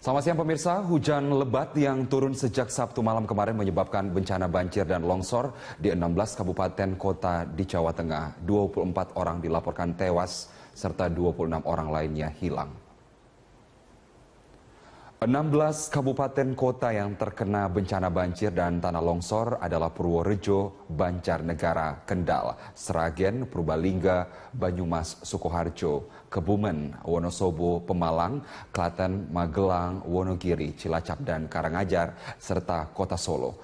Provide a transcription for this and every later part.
Selamat siang pemirsa, hujan lebat yang turun sejak Sabtu malam kemarin menyebabkan bencana banjir dan longsor di 16 kabupaten kota di Jawa Tengah. 24 orang dilaporkan tewas serta 26 orang lainnya hilang. 16 kabupaten kota yang terkena bencana banjir dan tanah longsor adalah Purworejo, Banjarnegara, Kendal, Sragen, Purbalingga, Banyumas, Sukoharjo, Kebumen, Wonosobo, Pemalang, Klaten, Magelang, Wonogiri, Cilacap, dan Karangajar, serta Kota Solo.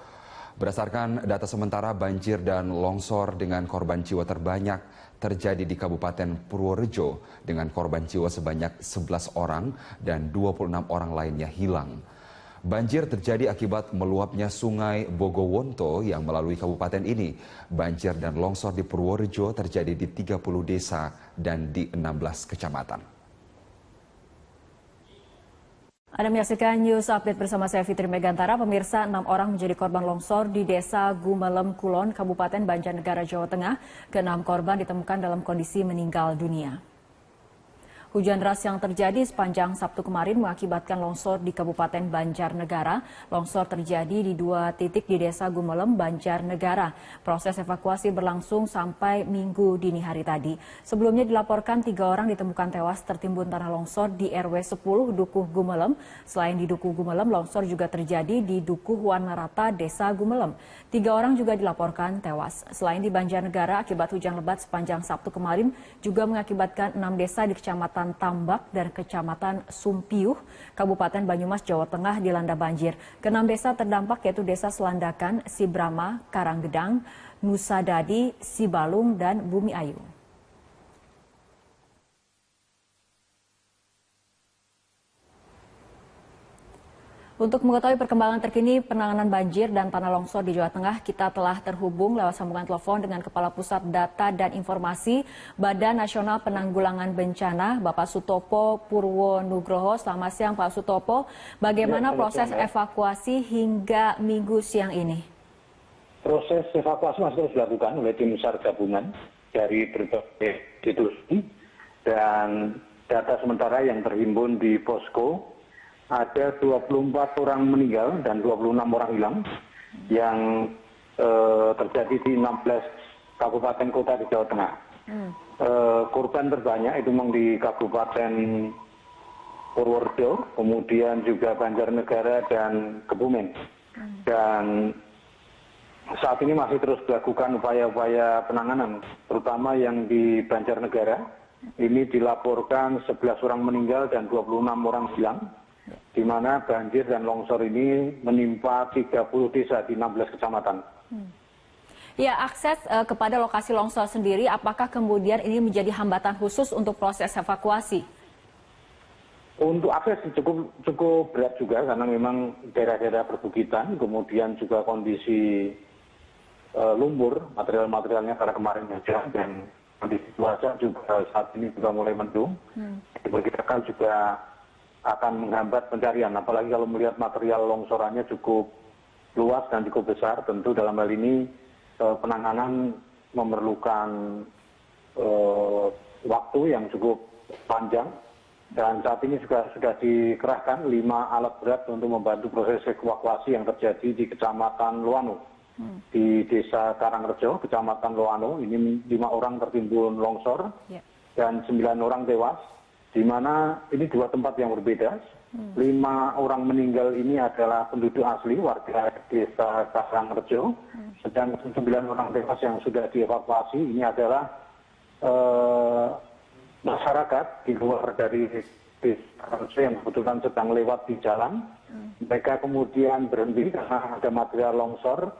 Berdasarkan data sementara, banjir dan longsor dengan korban jiwa terbanyak terjadi di Kabupaten Purworejo dengan korban jiwa sebanyak 11 orang dan 26 orang lainnya hilang. Banjir terjadi akibat meluapnya sungai Bogowonto yang melalui kabupaten ini. Banjir dan longsor di Purworejo terjadi di 30 desa dan di 16 kecamatan. Anda menyaksikan News Update bersama saya Fitri Megantara. Pemirsa, 6 orang menjadi korban longsor di Desa Gumelem Kulon, Kabupaten Banjarnegara, Jawa Tengah. Ke-6 korban ditemukan dalam kondisi meninggal dunia. Hujan deras yang terjadi sepanjang Sabtu kemarin mengakibatkan longsor di Kabupaten Banjarnegara. Longsor terjadi di 2 titik di Desa Gumelem, Banjarnegara. Proses evakuasi berlangsung sampai Minggu dini hari tadi. Sebelumnya dilaporkan 3 orang ditemukan tewas tertimbun tanah longsor di RW 10 Dukuh Gumelem. Selain di Dukuh Gumelem, longsor juga terjadi di Dukuh Wanarata, Desa Gumelem. 3 orang juga dilaporkan tewas. Selain di Banjarnegara, akibat hujan lebat sepanjang Sabtu kemarin juga mengakibatkan 6 desa di Kecamatan Tambak dan Kecamatan Sumpiuh, Kabupaten Banyumas, Jawa Tengah dilanda banjir. Ke-6 desa terdampak yaitu Desa Selandakan, Sibrama, Karanggedang, Nusa Dadi, Sibalung, dan Bumi Ayu. Untuk mengetahui perkembangan terkini penanganan banjir dan tanah longsor di Jawa Tengah, kita telah terhubung lewat sambungan telepon dengan Kepala Pusat Data dan Informasi Badan Nasional Penanggulangan Bencana, Bapak Sutopo Purwonugroho. Selamat siang Pak Sutopo. Bagaimana proses evakuasi hingga Minggu siang ini? Proses evakuasi masih terus dilakukan oleh tim SAR gabungan dari berbagai institusi, dan data sementara yang terhimpun di posko ada 24 orang meninggal dan 26 orang hilang yang terjadi di 16 kabupaten kota di Jawa Tengah. Korban terbanyak itu memang di Kabupaten Purworejo, kemudian juga Banjarnegara dan Kebumen. Dan saat ini masih terus dilakukan upaya-upaya penanganan, terutama yang di Banjarnegara. Ini dilaporkan 11 orang meninggal dan 26 orang hilang, di mana banjir dan longsor ini menimpa 30 desa di 16 kecamatan. Ya, akses kepada lokasi longsor sendiri, apakah kemudian ini menjadi hambatan khusus untuk proses evakuasi? Untuk akses cukup berat juga, karena memang daerah-daerah perbukitan, kemudian juga kondisi lumpur, material-materialnya karena kemarin hujan, dan kondisi cuaca juga saat ini juga mulai mendung. Diperkirakan juga akan menghambat pencarian, apalagi kalau melihat material longsorannya cukup luas dan cukup besar. Tentu dalam hal ini penanganan memerlukan waktu yang cukup panjang, dan saat ini juga sudah dikerahkan 5 alat berat untuk membantu proses evakuasi yang terjadi di Kecamatan Loano. Di Desa Karangrejo, Kecamatan Loano, ini 5 orang tertimbun longsor dan 9 orang tewas, di mana ini 2 tempat yang berbeda. 5 orang meninggal ini adalah penduduk asli warga Desa Karangrejo, sedang 9 orang tewas yang sudah dievakuasi ini adalah masyarakat di luar dari Desa Karangrejo yang kebetulan sedang lewat di jalan. Mereka kemudian berhenti karena ada material longsor.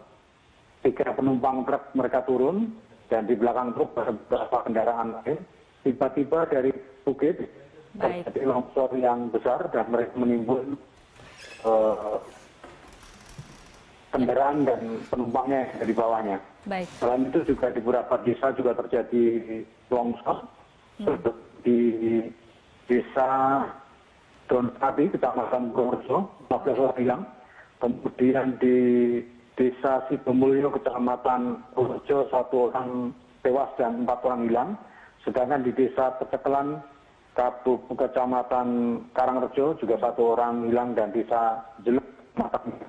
3 penumpang truk mereka turun, dan di belakang truk beberapa kendaraan lain. Tiba-tiba dari bukit terjadi longsor yang besar dan mereka menimbun kendaraan dan penumpangnya yang di bawahnya. Selain itu juga di beberapa desa juga terjadi longsor. Di Desa Donsadi, Kecamatan Purworejo, 15 orang hilang. Kemudian di Desa Sidomulyo, Kecamatan Purworejo, 1 orang tewas dan 4 orang hilang. Sedangkan di Desa Pecekelan, Kecamatan Karangrejo juga 1 orang hilang, dan desa Jelek,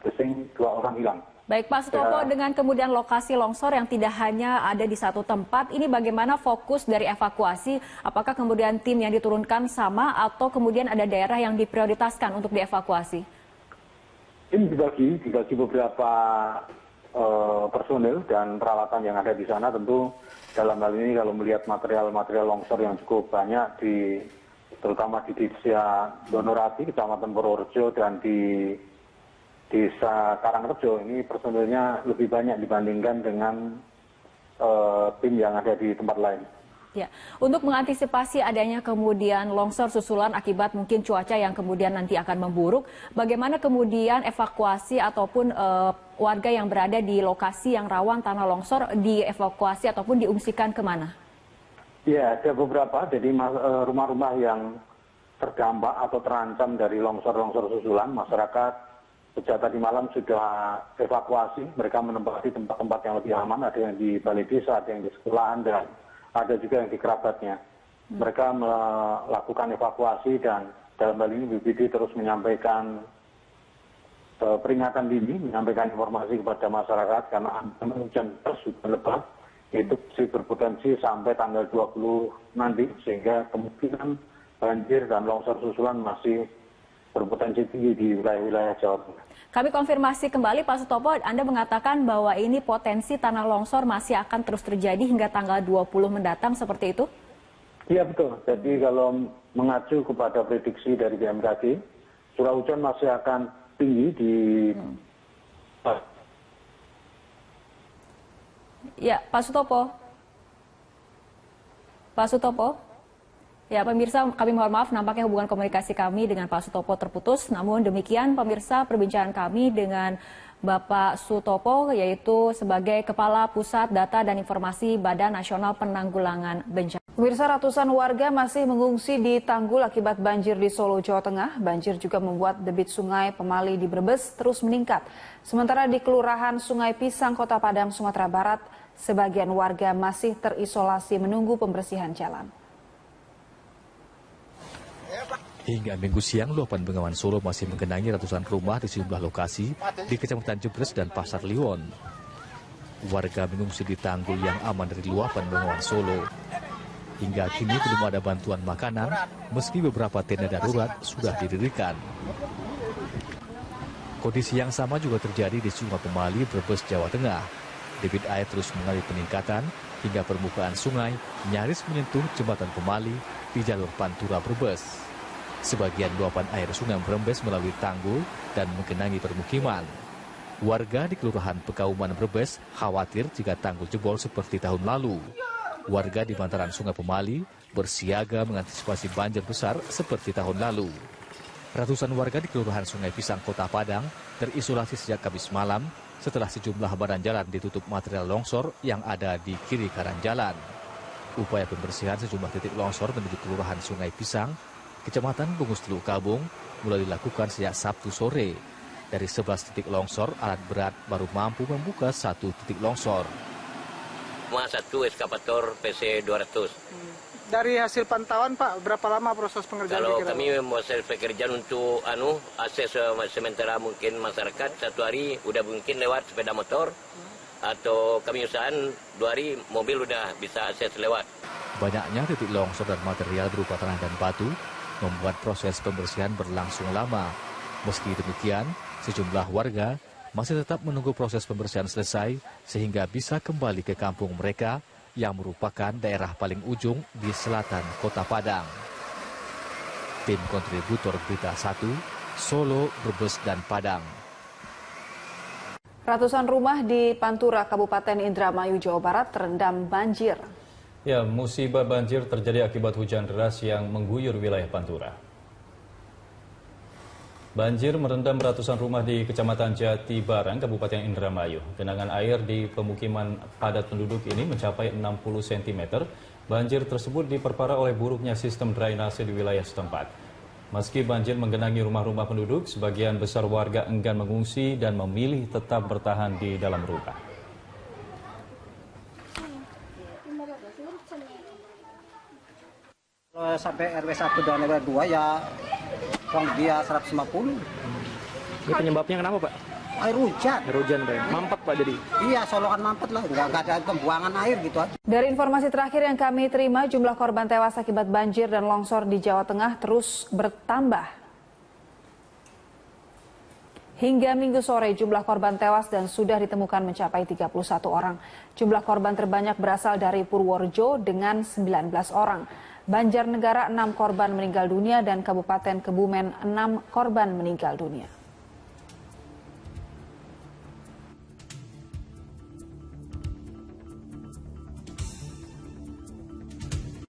Gesing 2 orang hilang. Baik Pak Sutopo, dengan kemudian lokasi longsor yang tidak hanya ada di satu tempat, ini bagaimana fokus dari evakuasi? Apakah kemudian tim yang diturunkan sama atau kemudian ada daerah yang diprioritaskan untuk dievakuasi? Tim dibagi beberapa personil dan peralatan yang ada di sana. Tentu dalam hal ini kalau melihat material longsor yang cukup banyak terutama di desa Donorati, Kecamatan Purworejo, dan di desa Karangrejo, ini personilnya lebih banyak dibandingkan dengan tim yang ada di tempat lain. Ya, untuk mengantisipasi adanya kemudian longsor susulan akibat mungkin cuaca yang kemudian nanti akan memburuk, bagaimana kemudian evakuasi ataupun warga yang berada di lokasi yang rawan tanah longsor dievakuasi ataupun diungsikan kemana? Ya, ada beberapa, jadi rumah-rumah yang terdampak atau terancam dari longsor susulan, masyarakat sejak tadi malam sudah evakuasi. Mereka menempati tempat-tempat yang lebih aman, ada yang di balai desa, ada yang di sekolahan, dan ada juga yang di kerabatnya. Mereka melakukan evakuasi, dan dalam hal ini BPBD terus menyampaikan peringatan dini, menyampaikan informasi kepada masyarakat karena hujan deras sudah lebat, itu masih berpotensi sampai tanggal 20 nanti, sehingga kemungkinan banjir dan longsor susulan masih berpotensi tinggi di wilayah-wilayah Jawa Tengah. Kami konfirmasi kembali Pak Sutopo, Anda mengatakan bahwa ini potensi tanah longsor masih akan terus terjadi hingga tanggal 20 mendatang, seperti itu? Iya betul, jadi kalau mengacu kepada prediksi dari BMKG, curah hujan masih akan tinggi di... Ya, Pak Sutopo. Pak Sutopo. Ya, pemirsa, kami mohon maaf, nampaknya hubungan komunikasi kami dengan Pak Sutopo terputus. Namun demikian, pemirsa, perbincangan kami dengan Bapak Sutopo, yaitu sebagai Kepala Pusat Data dan Informasi Badan Nasional Penanggulangan Bencana. Pemirsa, ratusan warga masih mengungsi di tanggul akibat banjir di Solo, Jawa Tengah. Banjir juga membuat debit sungai Pemali di Brebes terus meningkat. Sementara di Kelurahan Sungai Pisang, Kota Padang, Sumatera Barat, sebagian warga masih terisolasi menunggu pembersihan jalan. Hingga Minggu siang, luapan Bengawan Solo masih menggenangi ratusan rumah di sejumlah lokasi di Kecamatan Jebres dan Pasar Liwon. Warga mengungsi di tanggul yang aman dari luapan Bengawan Solo. Hingga kini belum ada bantuan makanan, meski beberapa tenda darurat sudah didirikan. Kondisi yang sama juga terjadi di Sungai Pemali, Brebes, Jawa Tengah. Debit air terus mengalami peningkatan hingga permukaan sungai nyaris menyentuh jembatan Pemali di jalur Pantura Brebes. Sebagian luapan air sungai merembes melalui tanggul dan menggenangi permukiman. Warga di Kelurahan Pekauman Brebes khawatir jika tanggul jebol seperti tahun lalu. Warga di bantaran Sungai Pemali bersiaga mengantisipasi banjir besar seperti tahun lalu. Ratusan warga di Kelurahan Sungai Pisang, Kota Padang terisolasi sejak Kamis malam setelah sejumlah badan jalan ditutup material longsor yang ada di kiri kanan jalan. Upaya pembersihan sejumlah titik longsor menuju Kelurahan Sungai Pisang, Kecamatan Bungus Teluk Kabung mulai dilakukan sejak Sabtu sore. Dari 11 titik longsor, alat berat baru mampu membuka 1 titik longsor. Satu eskavator PC 200. Dari hasil pantauan Pak, berapa lama proses pengerjaan? Kalau kami proses pekerjaan untuk akses sementara mungkin masyarakat 1 hari udah mungkin lewat sepeda motor, atau kami usahakan 2 hari mobil udah bisa akses lewat. Banyaknya titik longsor dan material berupa tanah dan batu membuat proses pembersihan berlangsung lama. Meski demikian, sejumlah warga masih tetap menunggu proses pembersihan selesai sehingga bisa kembali ke kampung mereka yang merupakan daerah paling ujung di selatan Kota Padang. Tim kontributor Berita 1, Solo, Brebes, dan Padang. Ratusan rumah di Pantura, Kabupaten Indramayu, Jawa Barat terendam banjir. Ya, musibah banjir terjadi akibat hujan deras yang mengguyur wilayah Pantura. Banjir merendam ratusan rumah di Kecamatan Jati Barang, Kabupaten Indramayu. Genangan air di pemukiman padat penduduk ini mencapai 60 cm. Banjir tersebut diperparah oleh buruknya sistem drainase di wilayah setempat. Meski banjir menggenangi rumah-rumah penduduk, sebagian besar warga enggan mengungsi dan memilih tetap bertahan di dalam rumah. sampai RW 1 dan RW 2 ya kurang dia 150. Ini penyebabnya kenapa, Pak? Air hujan. Air hujan, Pak. Mampet, Pak, jadi? Iya, solokan mampet lah. Nggak ada pembuangan air gitu aja. Dari informasi terakhir yang kami terima, jumlah korban tewas akibat banjir dan longsor di Jawa Tengah terus bertambah. Hingga Minggu sore, jumlah korban tewas dan sudah ditemukan mencapai 31 orang. Jumlah korban terbanyak berasal dari Purworejo dengan 19 orang. Banjarnegara 6 korban meninggal dunia dan Kabupaten Kebumen 6 korban meninggal dunia.